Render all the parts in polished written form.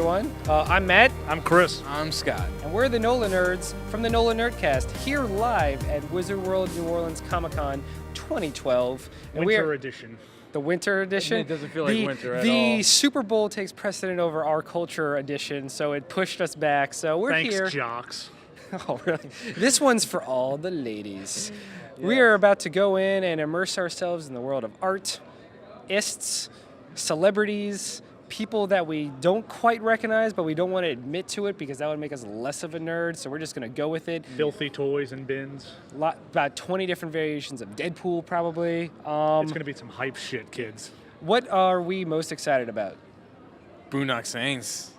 everyone. I'm Matt. I'm Chris. I'm Scott. And we're the Nola Nerds from the NOLAnerdcast, here live at Wizard World New Orleans Comic-Con 2012. And Winter edition. The winter edition. It doesn't feel like winter at all. The Super Bowl takes precedent over our culture edition, so it pushed us back. So we're here. Thanks, jocks. Oh, really? This one's for all the ladies. Yes. We are about to go in and immerse ourselves in the world of art, ists, celebrities, people that we don't quite recognize, but we don't want to admit to it because that would make us less of a nerd, so we're just going to go with it. Filthy toys and bins. About 20 different variations of Deadpool, probably. It's going to be some hype shit, kids. What are we most excited about? Boondock Saints.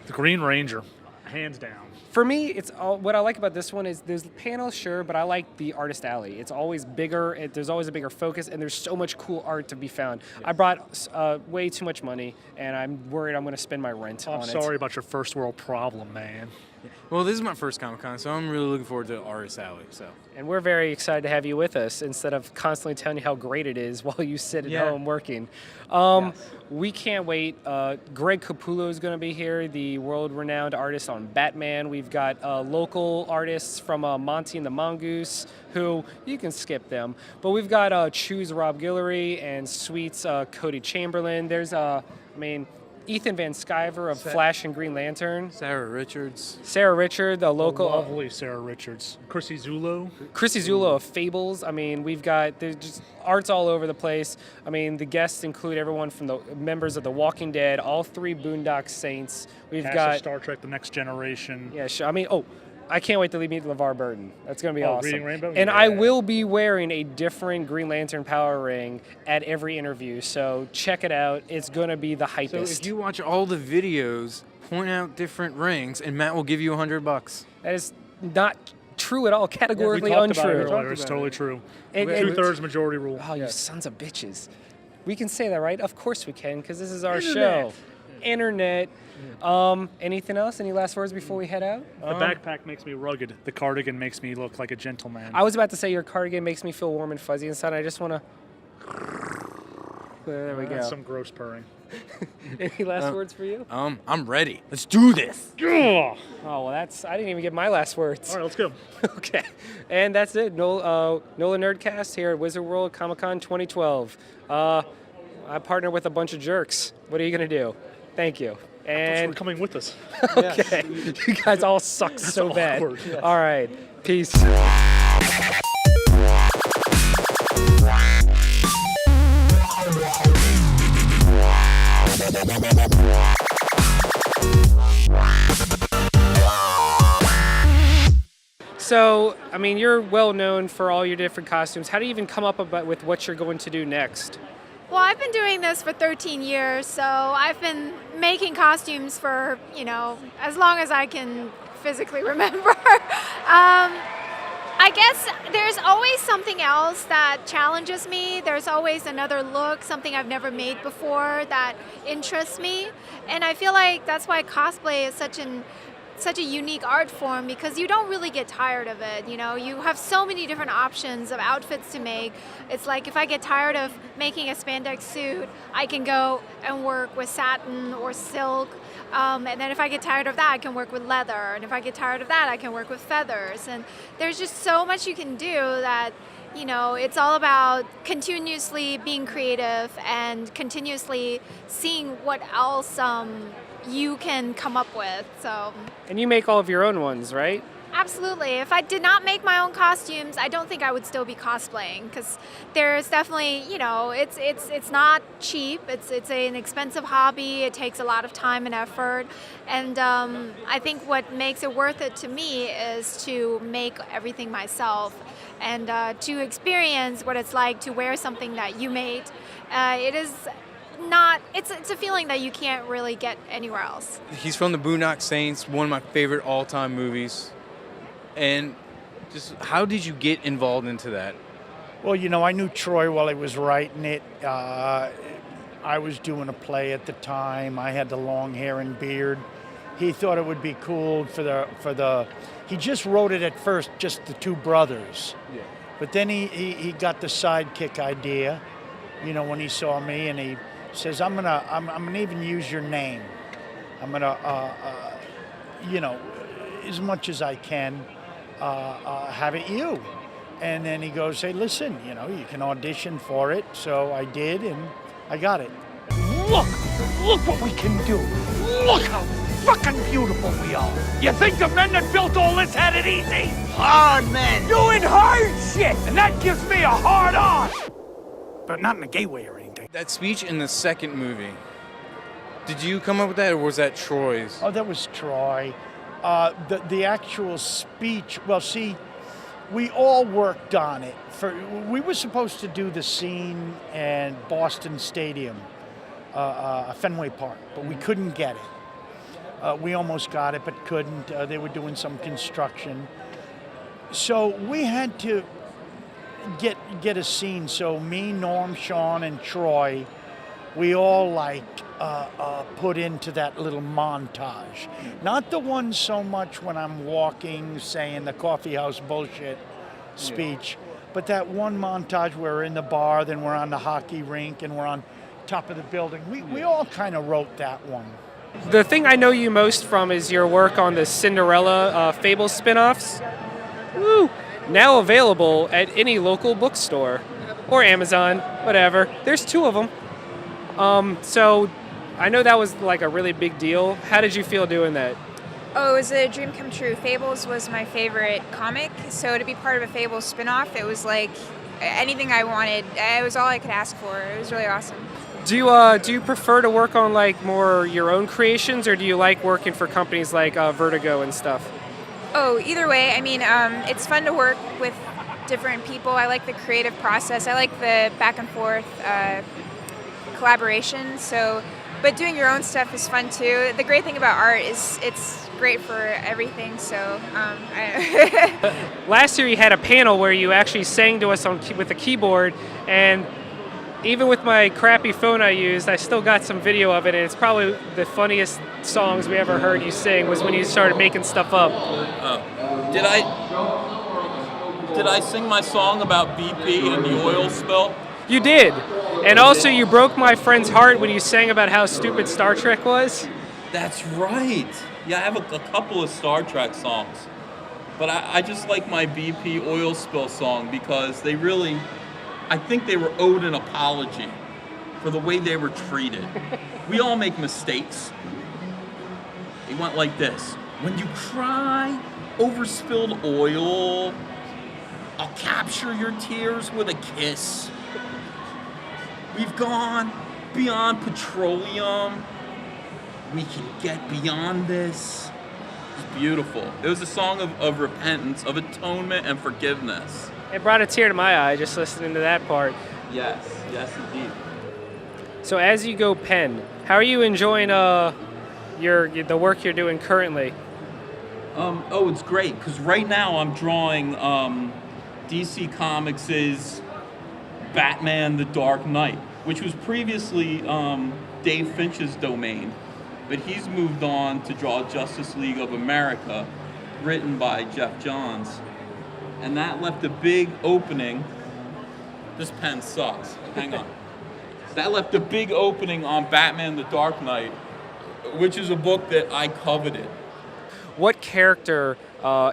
The Green Ranger. Hands down. For me, it's all, what I like about this one is there's panels, sure, but I like the artist alley. It's always bigger. There's always a bigger focus, and there's so much cool art to be found. Yes. I brought way too much money, and I'm worried I'm going to spend my rent on it. I'm sorry about your first world problem, man. Well, this is my first Comic-Con, so I'm really looking forward to Artist Alley. And we're very excited to have you with us instead of constantly telling you how great it is while you sit at home working. Yes. We can't wait. Greg Capullo is going to be here, the world-renowned artist on Batman. We've got local artists from Monty and the Mongoose, who you can skip them. But we've got Choose Rob Guillory and Sweets Cody Chamberlain. There's, Ethan Van Sciver of Flash and Green Lantern. Sarah Richards, the local. Lovely Sarah Richards. Chrissy Zullo of Fables. We've got, there's just arts all over the place. The guests include everyone from the members of The Walking Dead, all three Boondock Saints. We've got Star Trek: The Next Generation. Yeah, sure. I can't wait to meet LeVar Burton. That's going to be awesome. Reading Rainbow? And I will be wearing a different Green Lantern power ring at every interview, so check it out. It's going to be the hypest. So if you watch all the videos, point out different rings, and Matt will give you $100. That is not true at all. Categorically we untrue. About it earlier. It's totally true. Two-thirds majority rule. Oh, you sons of bitches. We can say that, right? Of course we can, because this is our show. Internet. Anything else? Any last words before we head out? The backpack makes me rugged. The cardigan makes me look like a gentleman. I was about to say your cardigan makes me feel warm and fuzzy inside. I just want to... There we go. That's some gross purring. Any last words for you? I'm ready. Let's do this. Oh, well, I didn't even get my last words. All right, let's go. Okay. And that's it. NOLAnerdcast here at Wizard World Comic-Con 2012. I partner with a bunch of jerks. What are you going to do? Thank you. And for coming with us. Okay. You guys all suck so bad. Yes. All right. Peace. So, you're well known for all your different costumes. How do you even come up with what you're going to do next? Well, I've been doing this for 13 years, so I've been making costumes for, as long as I can physically remember. I guess there's always something else that challenges me. There's always another look, something I've never made before that interests me. And I feel like that's why cosplay is such a unique art form, because you don't really get tired of it. You have so many different options of outfits to make. It's like if I get tired of making a spandex suit, I can go and work with satin or silk. And then if I get tired of that, I can work with leather. And if I get tired of that, I can work with feathers. And there's just so much you can do that, it's all about continuously being creative and continuously seeing what else you can come up with. And you make all of your own ones, right? Absolutely. If I did not make my own costumes, I don't think I would still be cosplaying, because there's definitely, it's not cheap. It's an expensive hobby. It takes a lot of time and effort. And I think what makes it worth it to me is to make everything myself and to experience what it's like to wear something that you made. It's a feeling that you can't really get anywhere else. He's from the Boondock Saints, one of my favorite all-time movies. And just how did you get involved into that? Well, I knew Troy while he was writing it. I was doing a play at the time. I had the long hair and beard. He thought it would be cool for the. He just wrote it at first, just the two brothers. Yeah. But then he got the sidekick idea, when he saw me, and he says, I'm gonna even use your name. I'm going to, as much as I can, have it you. And then he goes, hey, listen, you can audition for it. So I did, and I got it. Look what we can do. Look how fucking beautiful we are. You think the men that built all this had it easy? Hard men. Doing hard shit, and that gives me a hard on. But not in a gay way or anything. That speech in the second movie, did you come up with that, or was that Troy's? Oh, that was Troy. The actual speech, well, see, we all worked on it. We were supposed to do the scene in Boston Stadium, Fenway Park, but we couldn't get it. We almost got it, but couldn't. They were doing some construction. So we had to get a scene. So me, Norm, Sean, and Troy, we all put into that little montage. Not the one so much when I'm walking, saying the coffee house bullshit speech, but that one montage where we're in the bar, then we're on the hockey rink, and we're on top of the building. We all kind of wrote that one. The thing I know you most from is your work on the Cinderella Fables spin-offs. Woo! Now available at any local bookstore or Amazon, whatever. There's 2 of them. So I know that was like a really big deal. How did you feel doing that? Oh, it was a dream come true. Fables was my favorite comic, so to be part of a Fables spin-off, it was like anything I wanted. It was all I could ask for. It was really awesome. Do you prefer to work on like more your own creations, or do you like working for companies like Vertigo and stuff? Oh, either way. I mean, it's fun to work with different people. I like the creative process. I like the back and forth collaboration. But doing your own stuff is fun too. The great thing about art is it's great for everything. So. Last year you had a panel where you actually sang to us with a keyboard, and even with my crappy phone I used, I still got some video of it, and it's probably the funniest songs we ever heard you sing was when you started making stuff up. Did I sing my song about BP and the oil spill? You did. And also you broke my friend's heart when you sang about how stupid Star Trek was. That's right. Yeah, I have a couple of Star Trek songs. But I just like my BP oil spill song because I think they were owed an apology for the way they were treated. We all make mistakes. It went like this. When you cry over spilled oil, I'll capture your tears with a kiss. We've gone beyond petroleum. We can get beyond this. It's beautiful. It was a song of repentance, of atonement and forgiveness. It brought a tear to my eye just listening to that part. Yes, indeed. So as you go pen, how are you enjoying the work you're doing currently? It's great because right now I'm drawing DC Comics' Batman: The Dark Knight, which was previously Dave Finch's domain, but he's moved on to draw Justice League of America, written by Jeff Johns. And that left a big opening. This pen sucks. Hang on. That left a big opening on Batman: The Dark Knight, which is a book that I coveted. What character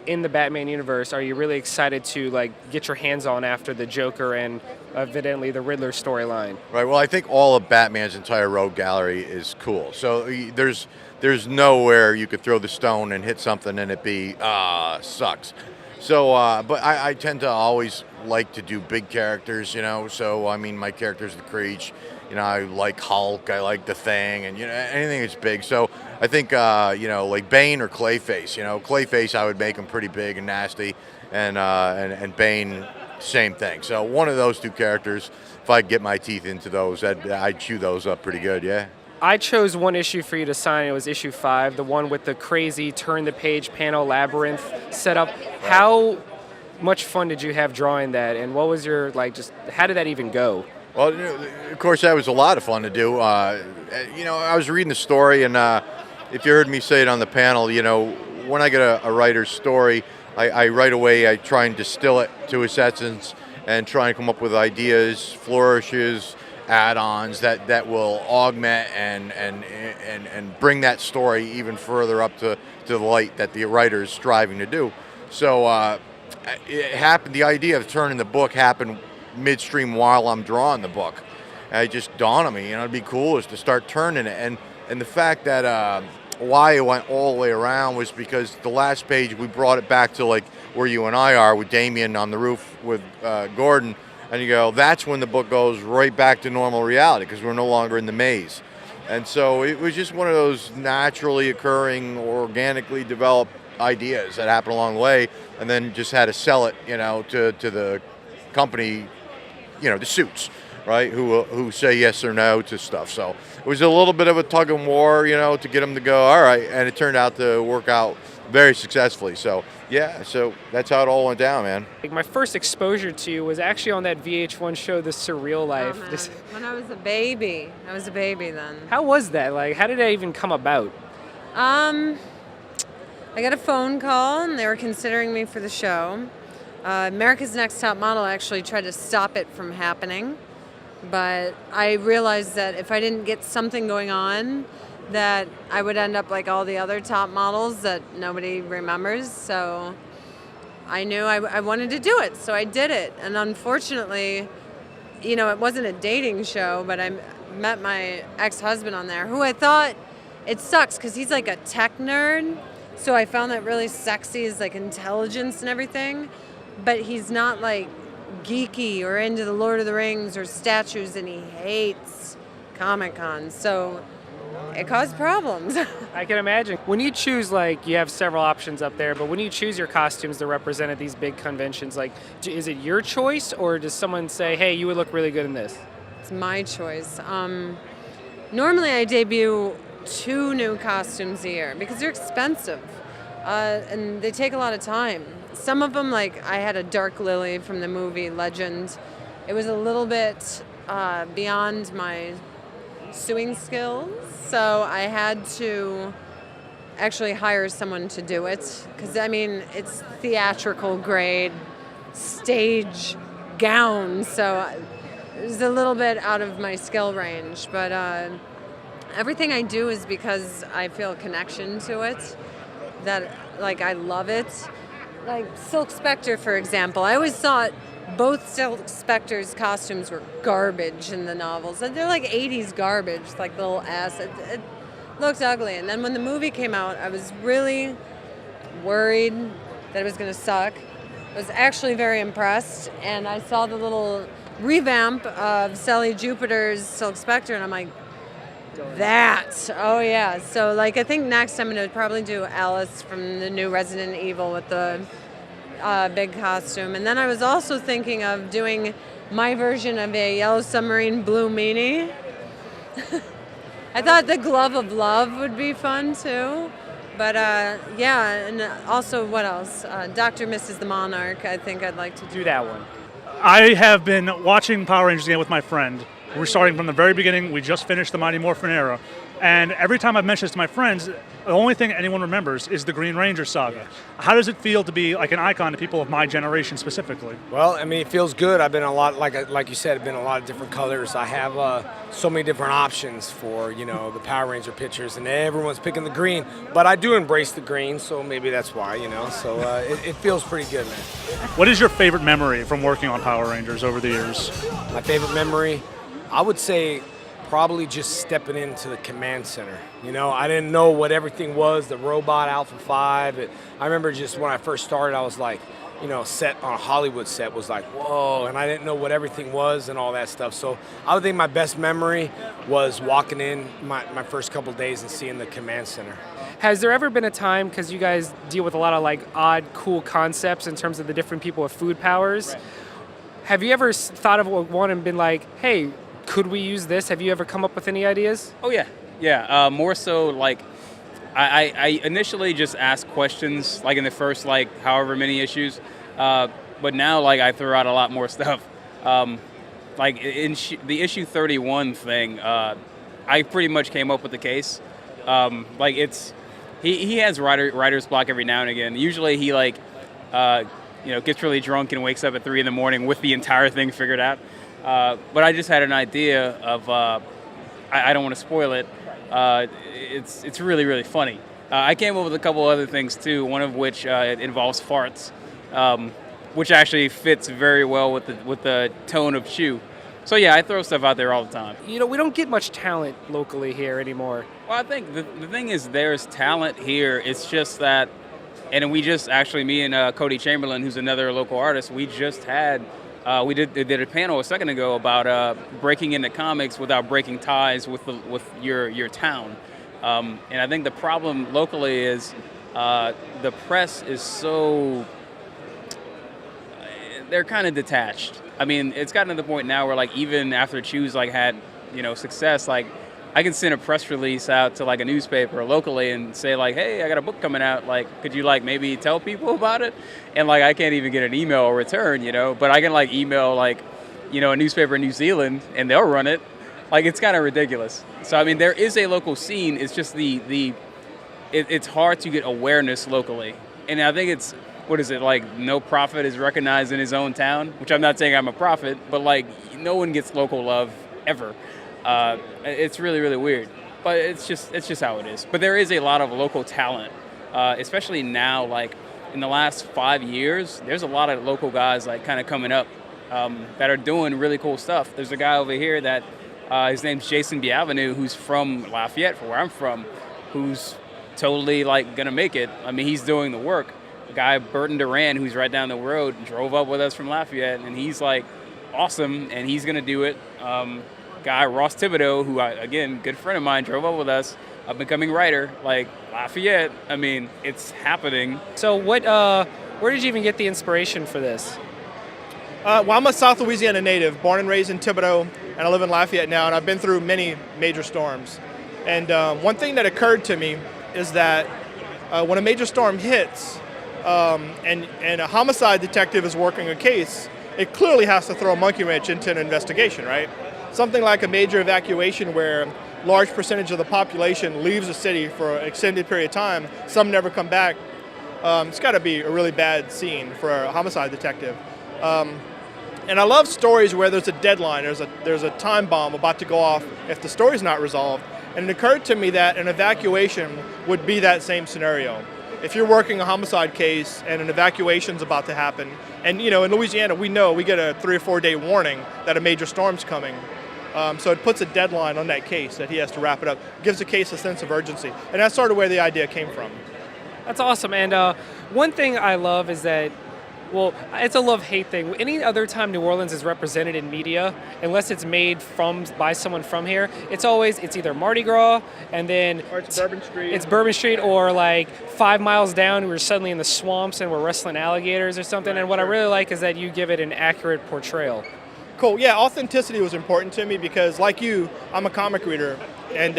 in the Batman universe are you really excited to get your hands on after the Joker and evidently the Riddler storyline? Right. Well, I think all of Batman's entire rogue gallery is cool. So there's nowhere you could throw the stone and hit something and it be sucks. So, but I tend to always like to do big characters, So, I mean, my character's the Creech. I like Hulk. I like the Thing, and anything that's big. So, I think like Bane or Clayface. Clayface I would make him pretty big and nasty, and Bane same thing. So, one of those 2 characters. If I get my teeth into those, I'd chew those up pretty good. Yeah. I chose one issue for you to sign. It was issue 5, the one with the crazy turn-the-page panel labyrinth setup. How much fun did you have drawing that, and what was your, how did that even go? Well, of course, that was a lot of fun to do. I was reading the story, and if you heard me say it on the panel, when I get a writer's story, I right away, I try and distill it to its essence and try and come up with ideas, flourishes, add-ons that will augment and bring that story even further up to the light that the writer is striving to do. So it happened. The idea of turning the book happened midstream while I'm drawing the book. And it just dawned on me, it'd be cool is to start turning it. And the fact that why it went all the way around was because the last page we brought it back to like where you and I are with Damien on the roof with Gordon. And you go, that's when the book goes right back to normal reality because we're no longer in the maze. And so it was just one of those naturally occurring, organically developed ideas that happened along the way, and then just had to sell it, to the company, the suits, right, who say yes or no to stuff. So it was a little bit of a tug and war, to get them to go, all right, and it turned out to work out very successfully. So yeah, so that's how it all went down, man. My first exposure to you was actually on that VH1 show, The Surreal Life. When I was a baby. I was a baby then. How was that? Like, how did that even come about? I got a phone call, and they were considering me for the show. America's Next Top Model actually tried to stop it from happening, but I realized that if I didn't get something going on, that I would end up like all the other top models that nobody remembers. So I knew I wanted to do it, so I did it. And unfortunately, it wasn't a dating show, but I met my ex-husband on there, who I thought, it sucks because he's like a tech nerd. So I found that really sexy, is like intelligence and everything. But he's not like geeky or into the Lord of the Rings or statues, and he hates Comic-Con. So it caused problems. I can imagine. When you choose, you have several options up there, but when you choose your costumes to represent at these big conventions, is it your choice, or does someone say, hey, you would look really good in this? It's my choice. Normally I debut 2 new costumes a year because they're expensive, and they take a lot of time. Some of them, I had a Dark Lily from the movie Legend. It was a little bit beyond my sewing skills, so I had to actually hire someone to do it because it's theatrical grade stage gown, so it was a little bit out of my skill range. But everything I do is because I feel a connection to it, that I love it. Like Silk Spectre, for example, I always thought both Silk Spectre's costumes were garbage in the novels. They're like 80s garbage, like little ass. It looked ugly. And then when the movie came out, I was really worried that it was going to suck. I was actually very impressed. And I saw the little revamp of Sally Jupiter's Silk Spectre, and I'm like, oh yeah. So I think next I'm going to probably do Alice from the new Resident Evil with the big costume. And then I was also thinking of doing my version of a Yellow Submarine Blue Meanie. I thought the Glove of Love would be fun too. But yeah, and also what else? Dr. Mrs. the Monarch, I think I'd like to do that one. I have been watching Power Rangers again with my friend. We're starting from the very beginning. We just finished the Mighty Morphin Aero. And every time I've mentioned this to my friends, the only thing anyone remembers is the Green Ranger saga. Yeah. How does it feel to be an icon to people of my generation specifically? Well, it feels good. I've been a lot, like you said, I've been a lot of different colors. I have so many different options for, the Power Ranger pictures, and everyone's picking the green. But I do embrace the green, so maybe that's why, So it feels pretty good, man. What is your favorite memory from working on Power Rangers over the years? My favorite memory? I would say probably just stepping into the command center. I didn't know what everything was, the robot Alpha 5. I remember just when I first started, I was like, set on a Hollywood set was like, whoa, and I didn't know what everything was and all that stuff. So I would think my best memory was walking in my first couple of days and seeing the command center. Has there ever been a time, because you guys deal with a lot of odd, cool concepts in terms of the different people with food powers, right. Have you ever thought of one and been like, hey, could we use this? Have you ever come up with any ideas? Oh, yeah. More so, I initially just asked questions, in the first, however many issues. But now, I throw out a lot more stuff. In the issue 31 thing, I pretty much came up with the case. He has writer's block every now and again. Usually he, gets really drunk and wakes up at 3 a.m. with the entire thing figured out. But I just had an idea of, I don't want to spoil it. It's really, really funny. I came up with a couple other things too, one of which involves farts, which actually fits very well with the tone of Chew. So yeah, I throw stuff out there all the time. You know, we don't get much talent locally here anymore. Well, I think the thing is there's talent here. It's just that, and we just actually, me and Cody Chamberlain, who's another local artist, we just had, we did a panel a second ago about breaking into comics without breaking ties with your town. And I think the problem locally is the press is so, they're kind of detached. I mean, it's gotten to the point now where, like, even after Chew's like had, success, like, I can send a press release out to like a newspaper locally and say like, hey, I got a book coming out. Like, could you like maybe tell people about it? And like, I can't even get an email or return, but I can like email like, a newspaper in New Zealand and they'll run it. Like, it's kind of ridiculous. So, I mean, there is a local scene. It's just it's hard to get awareness locally. And I think it's, what is it, like, no prophet is recognized in his own town, which I'm not saying I'm a prophet, but like, no one gets local love ever. It's really, really weird, but it's just how it is. But there is a lot of local talent, especially now, like in the last 5 years, there's a lot of local guys like kind of coming up that are doing really cool stuff. There's a guy over here that his name's Jason Bienvenu, who's from Lafayette, from where I'm from, who's totally like gonna make it. I mean, he's doing the work. A guy, Burton Duran, who's right down the road, drove up with us from Lafayette, and he's like awesome, and he's gonna do it. Guy, Ross Thibodeau, who, again, good friend of mine, drove up with us, up and coming writer, like Lafayette. I mean, it's happening. So where did you even get the inspiration for this? Well, I'm a South Louisiana native, born and raised in Thibodeau, and I live in Lafayette now, and I've been through many major storms. And one thing that occurred to me is that when a major storm hits and a homicide detective is working a case, it clearly has to throw a monkey wrench into an investigation, right? Something like a major evacuation where a large percentage of the population leaves the city for an extended period of time, some never come back. It's got to be a really bad scene for a homicide detective. And I love stories where there's a deadline, there's a time bomb about to go off if the story's not resolved. And it occurred to me that an evacuation would be that same scenario. If you're working a homicide case and an evacuation's about to happen, and in Louisiana we get a 3 or 4 day warning that a major storm's coming. So it puts a deadline on that case that he has to wrap it up. Gives the case a sense of urgency. And that's sort of where the idea came from. That's awesome. And one thing I love is that, well, it's a love-hate thing. Any other time New Orleans is represented in media, unless it's made by someone from here, it's either Mardi Gras, and then or it's Bourbon Street. It's Bourbon Street, or like 5 miles down, we're suddenly in the swamps and we're wrestling alligators or something. Right, and what I really like is that you give it an accurate portrayal. Cool. Yeah, authenticity was important to me because, like you, I'm a comic reader, and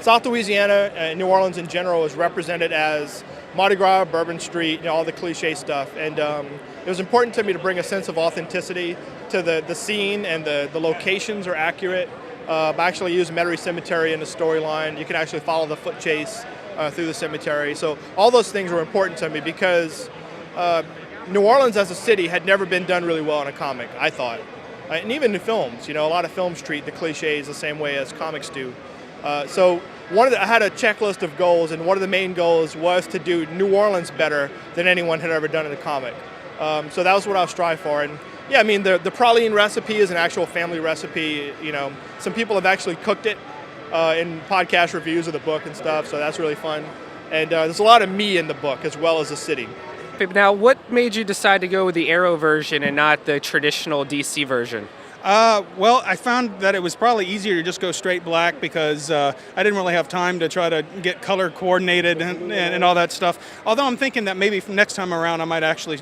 South Louisiana and New Orleans in general is represented as Mardi Gras, Bourbon Street, all the cliche stuff. And it was important to me to bring a sense of authenticity to the scene, and the locations are accurate. I actually used Metairie Cemetery in the storyline. You can actually follow the foot chase through the cemetery. So all those things were important to me because New Orleans as a city had never been done really well in a comic, I thought. And even in films, a lot of films treat the cliches the same way as comics do. So I had a checklist of goals, and one of the main goals was to do New Orleans better than anyone had ever done in a comic. So that was what I was striving for. And yeah, I mean, the praline recipe is an actual family recipe. Some people have actually cooked it in podcast reviews of the book and stuff, so that's really fun. And there's a lot of me in the book as well as the city. Now, what made you decide to go with the Aero version and not the traditional DC version? Well, I found that it was probably easier to just go straight black because I didn't really have time to try to get color coordinated and all that stuff. Although I'm thinking that maybe next time around I might actually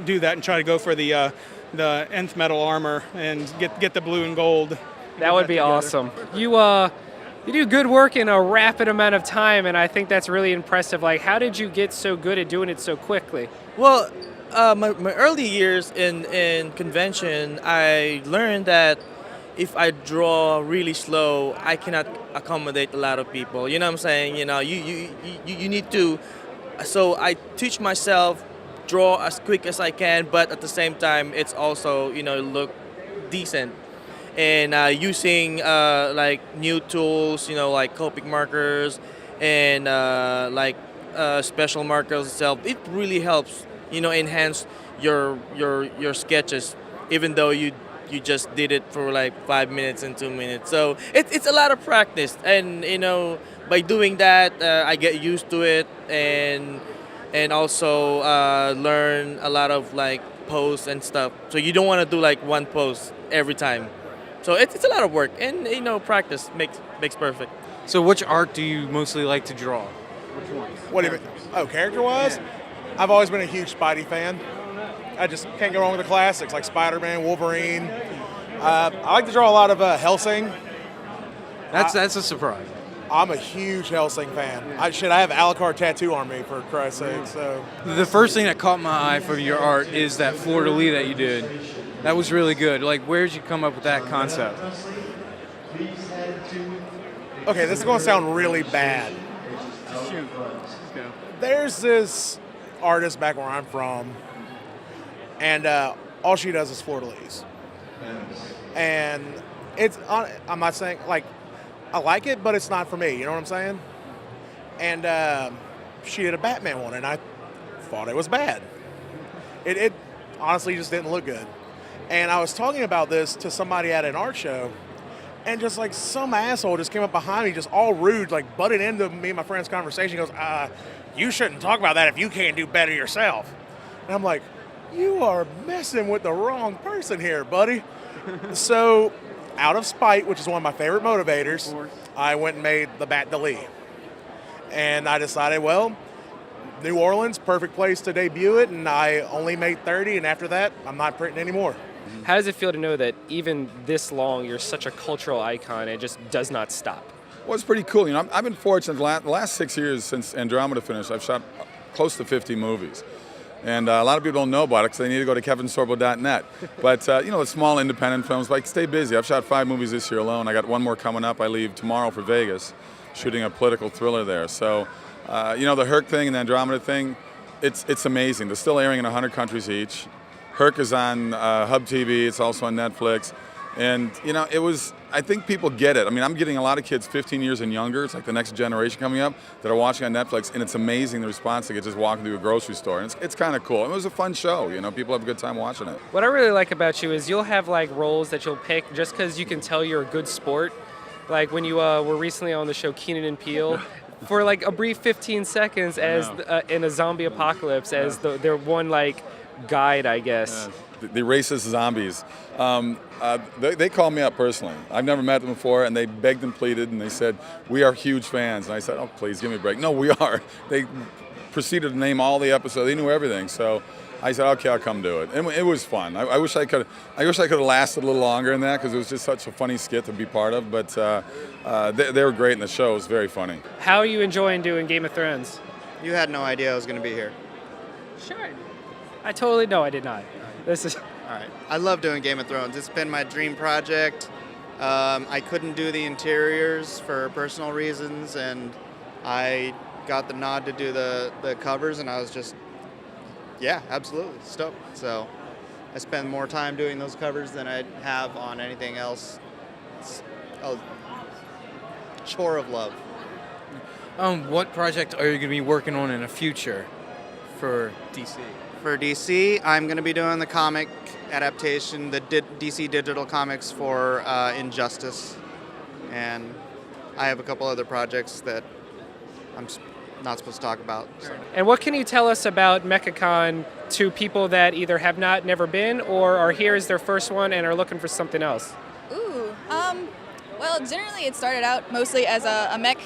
do that and try to go for the nth metal armor and get the blue and gold. That would be awesome. You do good work in a rapid amount of time, and I think that's really impressive. Like, how did you get so good at doing it so quickly? Well, my early years in convention, I learned that if I draw really slow, I cannot accommodate a lot of people. You know what I'm saying? You need to. So I teach myself draw as quick as I can, but at the same time, it's also look decent. and using like new tools, like Copic markers and special markers itself. It really helps, enhance your sketches, even though you just did it for like 5 minutes and 2 minutes. So it's a lot of practice, and by doing that, I get used to it, and also learn a lot of like pose and stuff. So you don't want to do like one pose every time. So it's a lot of work, and practice makes perfect. So which art do you mostly like to draw? Which ones? What do you mean? Oh, character-wise? I've always been a huge Spidey fan. I just can't go wrong with the classics like Spider-Man, Wolverine. I like to draw a lot of Hellsing. That's a surprise. I'm a huge Hellsing fan. I have Alucard tattoo on me, for Christ's sake. So The first thing that caught my eye for your art is that fleur-de-lis that you did. That was really good. Like, where did you come up with that concept? Okay, this is going to sound really bad. Shoot. There's this artist back where I'm from, and all she does is fleur-de-lis. And I'm not saying, like, I like it, but it's not for me, you know what I'm saying? And she did a Batman one, and I thought it was bad. It honestly just didn't look good. And I was talking about this to somebody at an art show, and just like some asshole just came up behind me, just all rude, like butted into me and my friend's conversation. He goes, you shouldn't talk about that if you can't do better yourself. And I'm like, you are messing with the wrong person here, buddy. So out of spite, which is one of my favorite motivators, I went and made the Bat-de-Lis. And I decided, well, New Orleans, perfect place to debut it, and I only made 30, and after that, I'm not printing anymore. How does it feel to know that even this long, you're such a cultural icon, it just does not stop? Well, it's pretty cool. I've been fortunate the last 6 years since Andromeda finished, I've shot close to 50 movies. And a lot of people don't know about it because they need to go to kevinsorbo.net. But, it's small independent films, but I stay busy. I've shot 5 movies this year alone. I got one more coming up. I leave tomorrow for Vegas, shooting a political thriller there. So, the Herc thing and the Andromeda thing, it's amazing. They're still airing in 100 countries each. Herc is on Hub TV. It's also on Netflix. And, I think people get it. I mean, I'm getting a lot of kids 15 years and younger. It's like the next generation coming up that are watching on Netflix, and it's amazing the response they get just walking through a grocery store. And it's kind of cool. It was a fun show. People have a good time watching it. What I really like about you is you'll have like roles that you'll pick just because you can tell you're a good sport. Like when you were recently on the show Keenan and Peele, for like a brief 15 seconds as in a zombie apocalypse as their one like guide, I guess. The racist zombies. They called me up personally. I've never met them before, and they begged and pleaded, and they said, we are huge fans. And I said, oh, please, give me a break. No, we are. They proceeded to name all the episodes. They knew everything. So I said, okay, I'll come do it. And it was fun. I wish I could have lasted a little longer in that because it was just such a funny skit to be part of. But they were great, and the show was very funny. How are you enjoying doing Game of Thrones? You had no idea I was going to be here. Sure. I totally know I did not. This is... All right. I love doing Game of Thrones. It's been my dream project. I couldn't do the interiors for personal reasons, and I got the nod to do the covers, and I was just, yeah, absolutely stoked. So I spend more time doing those covers than I'd have on anything else. It's a chore of love. What project are you going to be working on in the future for DC? For DC, I'm going to be doing the comic adaptation, the DC Digital Comics for Injustice. And I have a couple other projects that I'm not supposed to talk about. So. And what can you tell us about Mechacon to people that either have never been or are here as their first one and are looking for something else? Ooh, well, generally it started out mostly as a mech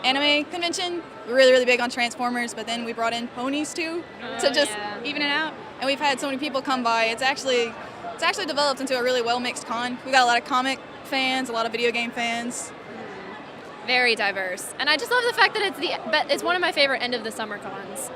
anime convention. We're really, really big on Transformers, but then we brought in ponies too to just even it out. And we've had so many people come by. It's actually developed into a really well-mixed con. We've got a lot of comic fans, a lot of video game fans. Very diverse. And I just love the fact that it's one of my favorite end of the summer cons.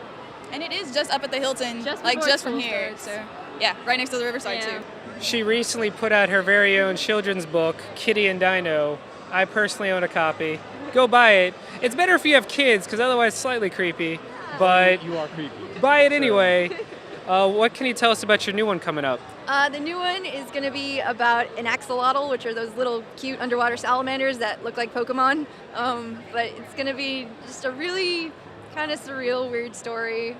And it is just up at the Hilton, just from here. Starts. So yeah, right next to the Riverside too. She recently put out her very own children's book, Kitty and Dino. I personally own a copy. Go buy it. It's better if you have kids, because otherwise it's slightly creepy. But you are creepy. Buy it anyway. What can you tell us about your new one coming up? The new one is going to be about an axolotl, which are those little cute underwater salamanders that look like Pokemon. But it's going to be just a really kind of surreal, weird story.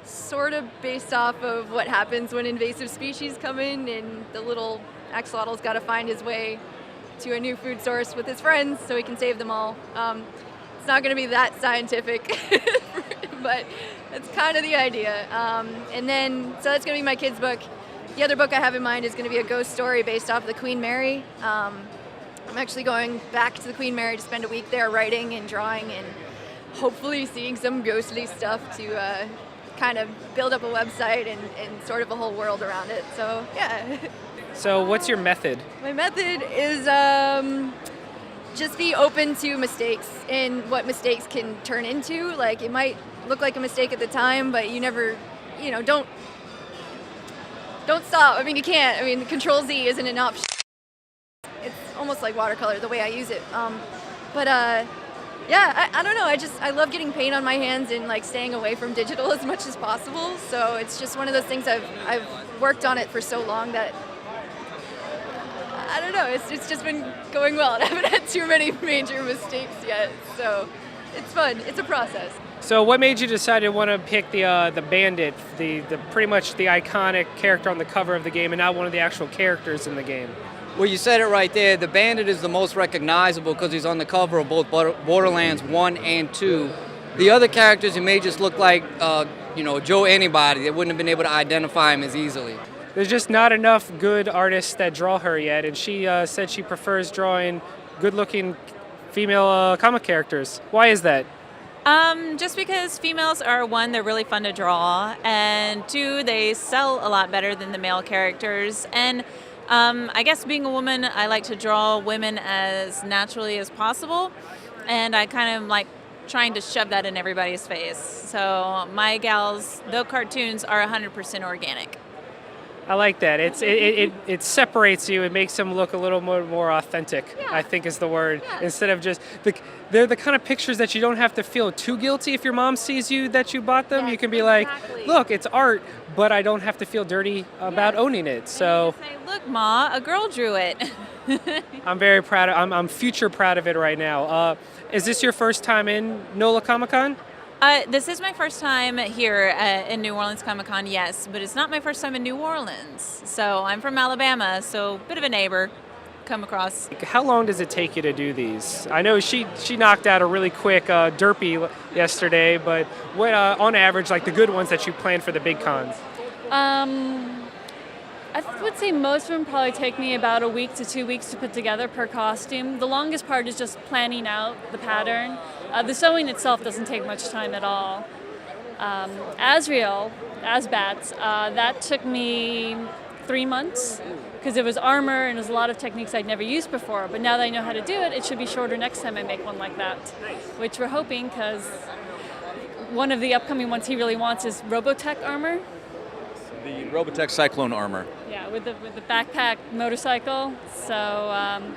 Sort of based off of what happens when invasive species come in, and the little axolotl's got to find his way to a new food source with his friends so he can save them all. It's not going to be that scientific, but that's kind of the idea. And then, so that's going to be my kids' book. The other book I have in mind is going to be a ghost story based off the Queen Mary. I'm actually going back to the Queen Mary to spend a week there writing and drawing and hopefully seeing some ghostly stuff to kind of build up a website and sort of a whole world around it. So, yeah. So what's your method? My method is just be open to mistakes and what mistakes can turn into. Like, it might look like a mistake at the time, but you never, don't stop. I mean, you can't. I mean, Control-Z isn't an option. It's almost like watercolor, the way I use it. Yeah, I don't know. I love getting paint on my hands and like staying away from digital as much as possible. So it's just one of those things I've worked on it for so long that I don't know. It's just been going well. I haven't had too many major mistakes yet. So it's fun. It's a process. So what made you decide to want to pick the Bandit, the pretty much the iconic character on the cover of the game, and not one of the actual characters in the game? Well, you said it right there. The Bandit is the most recognizable because he's on the cover of both Borderlands 1 and 2. The other characters, it may just look like, Joe anybody. They wouldn't have been able to identify him as easily. There's just not enough good artists that draw her yet, and she said she prefers drawing good-looking female comic characters. Why is that? Just because females are, one, they're really fun to draw, and two, they sell a lot better than the male characters. And I guess being a woman, I like to draw women as naturally as possible, and I kind of like trying to shove that in everybody's face. So my gals, the cartoons are 100% organic. I like that. It separates you. It makes them look a little more authentic, Yeah. I think is the word. Yeah. Instead of just, they're the kind of pictures that you don't have to feel too guilty if your mom sees you that you bought them. Yes, you can be exactly. like, look, it's art, but I don't have to feel dirty about owning it. So Say, look, Ma, a girl drew it. I'm very proud. I'm future proud of it right now. Is this your first time in NOLA Comic-Con? This is my first time here in New Orleans Comic Con, yes, but it's not my first time in New Orleans. So I'm from Alabama, so bit of a neighbor come across. How long does it take you to do these? I know she knocked out a really quick derpy yesterday, but what on average, like the good ones that you plan for the big cons? I would say most of them probably take me about a week to 2 weeks to put together per costume. The longest part is just planning out the pattern. The sewing itself doesn't take much time at all. Asbats, that took me 3 months because it was armor and there's a lot of techniques I'd never used before. But now that I know how to do it, it should be shorter next time I make one like that, which we're hoping because one of the upcoming ones he really wants is Robotech armor. The Robotech Cyclone armor. Yeah, with the backpack motorcycle. So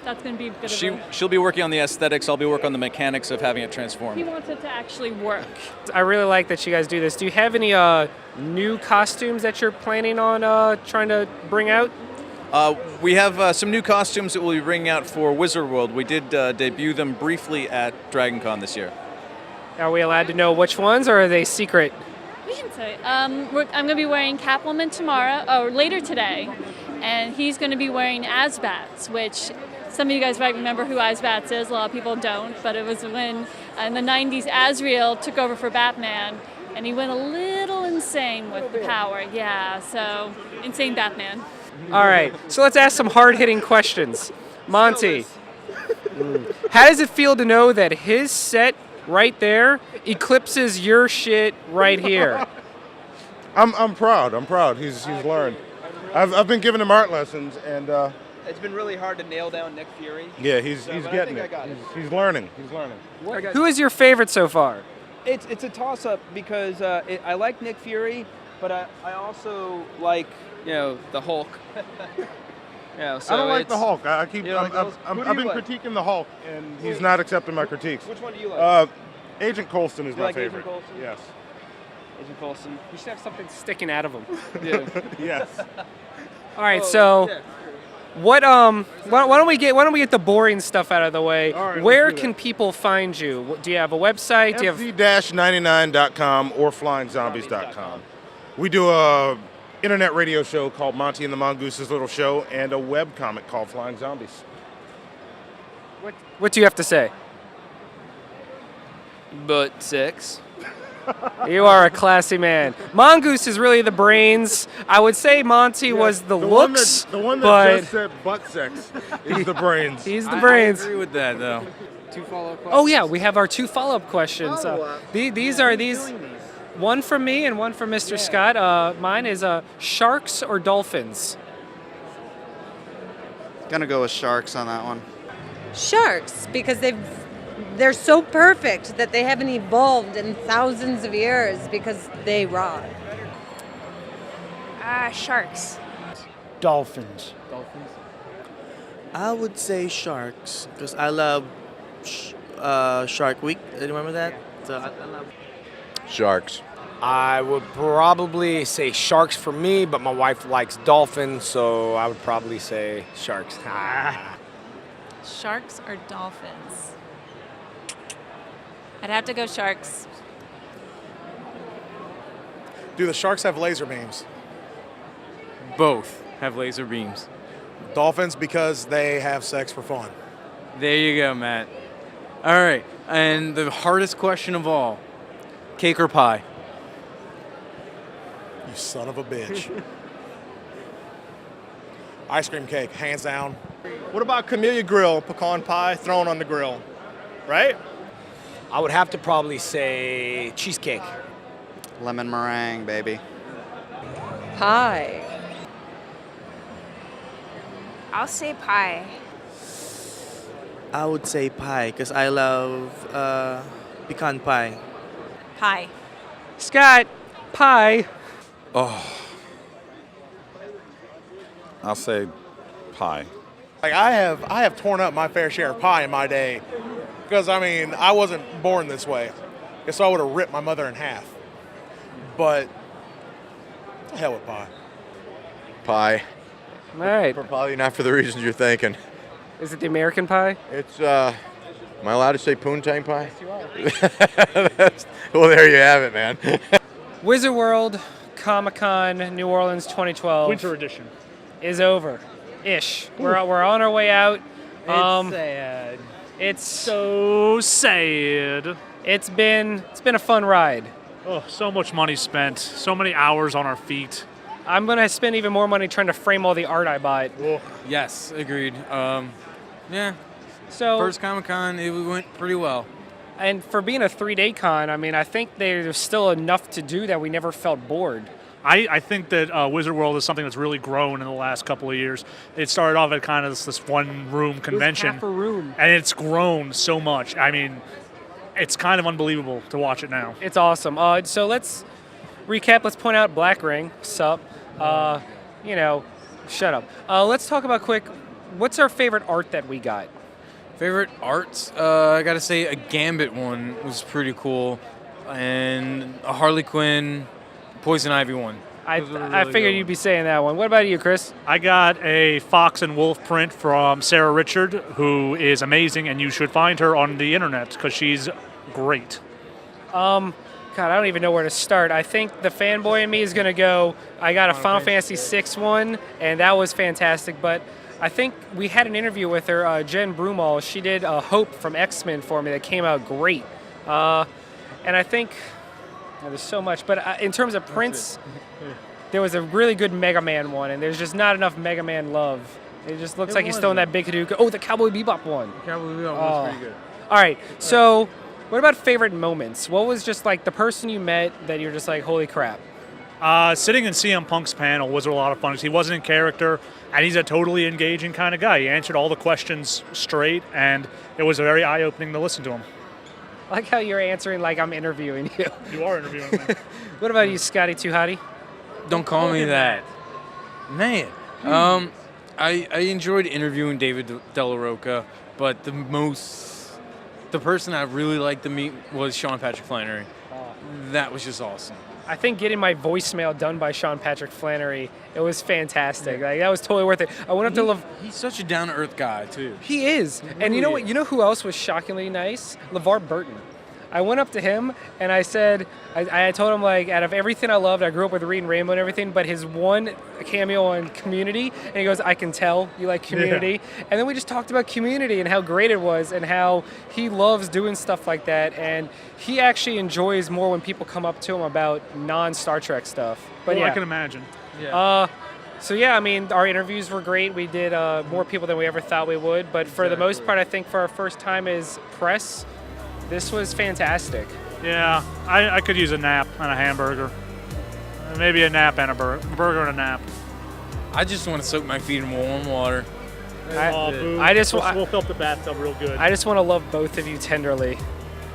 that's going to be a bit of She'll be working on the aesthetics. I'll be working on the mechanics of having it transform. He wants it to actually work. I really like that you guys do this. Do you have any new costumes that you're planning on trying to bring out? We have some new costumes that we'll be bringing out for Wizard World. We did debut them briefly at DragonCon this year. Are we allowed to know which ones, or are they secret? We can say. I'm going to be wearing Catwoman tomorrow, or later today, and he's going to be wearing Asbats, which some of you guys might remember who Asbats is. A lot of people don't, but it was when in the 90s Azrael took over for Batman, and he went a little insane with the power. Yeah, so insane Batman. All right, so let's ask some hard-hitting questions. Monty, how does it feel to know that his set right there eclipses your shit right here? I'm proud. He's learned. I've been giving him art lessons, and it's been really hard to nail down Nick Fury. yeah, he's getting it. He's learning. Who is your favorite so far? It's a toss-up because I like Nick Fury, but I also like the Hulk. So I don't like the Hulk. I've been like? critiquing the Hulk, and he's not accepting my critiques. Which one do you like? Agent Coulson is You my like favorite. Agent Coulson? Yes. Agent Coulson. You should have something sticking out of him. Yeah. Yes. All right, Oh, so yeah. why don't we get the boring stuff out of the way? All right, Where let's do can that. people find you? Do you have a website? Do you have FZ-99.com or flyingzombies.com. We do a internet radio show called Monty and the Mongoose's Little Show and a web comic called Flying Zombies. what do you have to say? But 6. You are a classy man. Mongoose is really the brains. I would say Monty was the looks, The one but that just said butt sex is the brains. he's the brains. I agree with that, though. 2 follow-up questions. Oh yeah, we have our 2 follow-up questions. Follow-up. These are one from me and one from Mr. Scott. Mine is sharks or dolphins. Gonna go with sharks on that one. Sharks, because they're so perfect that they haven't evolved in thousands of years because they rot. Sharks. Dolphins. I would say sharks because I love Shark Week. Do you remember that? So I love Sharks. I would probably say sharks for me, but my wife likes dolphins, so I would probably say sharks. Sharks or dolphins? I'd have to go sharks. Do the sharks have laser beams? Both have laser beams. Dolphins because they have sex for fun. There you go, Matt. All right, and the hardest question of all, cake or pie? You son of a bitch. Ice cream cake, hands down. What about Camellia Grill, pecan pie thrown on the grill, right? I would have to probably say cheesecake. Lemon meringue, baby. Pie. I'll say pie. I would say pie because I love pecan pie. Pie. Scott, pie. Oh. I'll say pie. Like I have torn up my fair share of pie in my day, because I mean I wasn't born this way, so I would have ripped my mother in half. But the hell with pie. Pie. All right. Probably not for the reasons you're thinking. Is it the American pie? It's am I allowed to say poontang pie? Yes, you are. Well, there you have it, man. Wizard World Comic-Con New Orleans 2012 Winter edition is over. Ish. We're on our way out. It's sad. It's so sad. It's been a fun ride. Oh, so much money spent. So many hours on our feet. I'm gonna spend even more money trying to frame all the art I bought. Yes, agreed. Yeah. So first Comic-Con, it went pretty well. And for being a 3-day con, I mean, I think there's still enough to do that we never felt bored. I think that Wizard World is something that's really grown in the last couple of years. It started off at kind of this one-room convention. Half a room. And it's grown so much. I mean, it's kind of unbelievable to watch it now. It's awesome. So let's recap. Let's point out Black Ring. Sup. Shut up. Let's talk about quick. What's our favorite art that we got? Favorite arts? I gotta say a Gambit one was pretty cool, and a Harley Quinn, Poison Ivy one. I figured you'd be saying that one. What about you, Chris? I got a Fox and Wolf print from Sarah Richard, who is amazing, and you should find her on the internet because she's great. God, I don't even know where to start. I think the fanboy in me is going to go, I got a Final Fantasy VI one, and that was fantastic. But I think we had an interview with her, Jen Broomall. She did Hope from X-Men for me that came out great. And I think there's so much. But in terms of prints, there was a really good Mega Man one, and there's just not enough Mega Man love. It just looks like he's still in that big Hadouken. Oh, the Cowboy Bebop one. Cowboy Bebop was pretty good. All right, so what about favorite moments? What was just like the person you met that you're just like, holy crap? Sitting in CM Punk's panel was a lot of fun. He wasn't in character, and he's a totally engaging kind of guy. He answered all the questions straight, and it was very eye-opening to listen to him. I like how you're answering like I'm interviewing you. You are interviewing me. What about you, Scotty Too Hottie? Don't call me that. Man. I enjoyed interviewing David Della Rocca, but the person I really liked to meet was Sean Patrick Flannery. That was just awesome. I think getting my voicemail done by Sean Patrick Flannery, it was fantastic. Like that was totally worth it. I went up to He's such a down-to-earth guy too. He is. And you know what? You know who else was shockingly nice? LeVar Burton. I went up to him and I said, I told him, like, out of everything I loved, I grew up with reading Rainbow and everything, but his one cameo on Community, and he goes, I can tell you like Community. Yeah. And then we just talked about Community and how great it was and how he loves doing stuff like that. And he actually enjoys more when people come up to him about non-Star Trek stuff. But well, yeah. I can imagine. Yeah. So yeah, I mean, our interviews were great. We did more people than we ever thought we would. But for the most part, I think for our first time as press, this was fantastic. Yeah, I could use a nap and a hamburger. Maybe a nap and a burger and a nap. I just want to soak my feet in warm water. We'll fill up the bathtub real good. I just want to love both of you tenderly.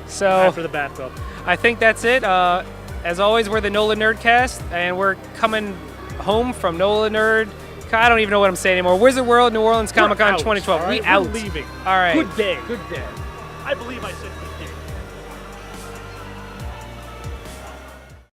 So after the bathtub. I think that's it. As always, we're the NOLA Nerdcast, and we're coming home from NOLA Nerd. I don't even know what I'm saying anymore. Wizard World, New Orleans Comic Con 2012. Right? We out. We're leaving. All right. Good day. Good day. I believe I said good day.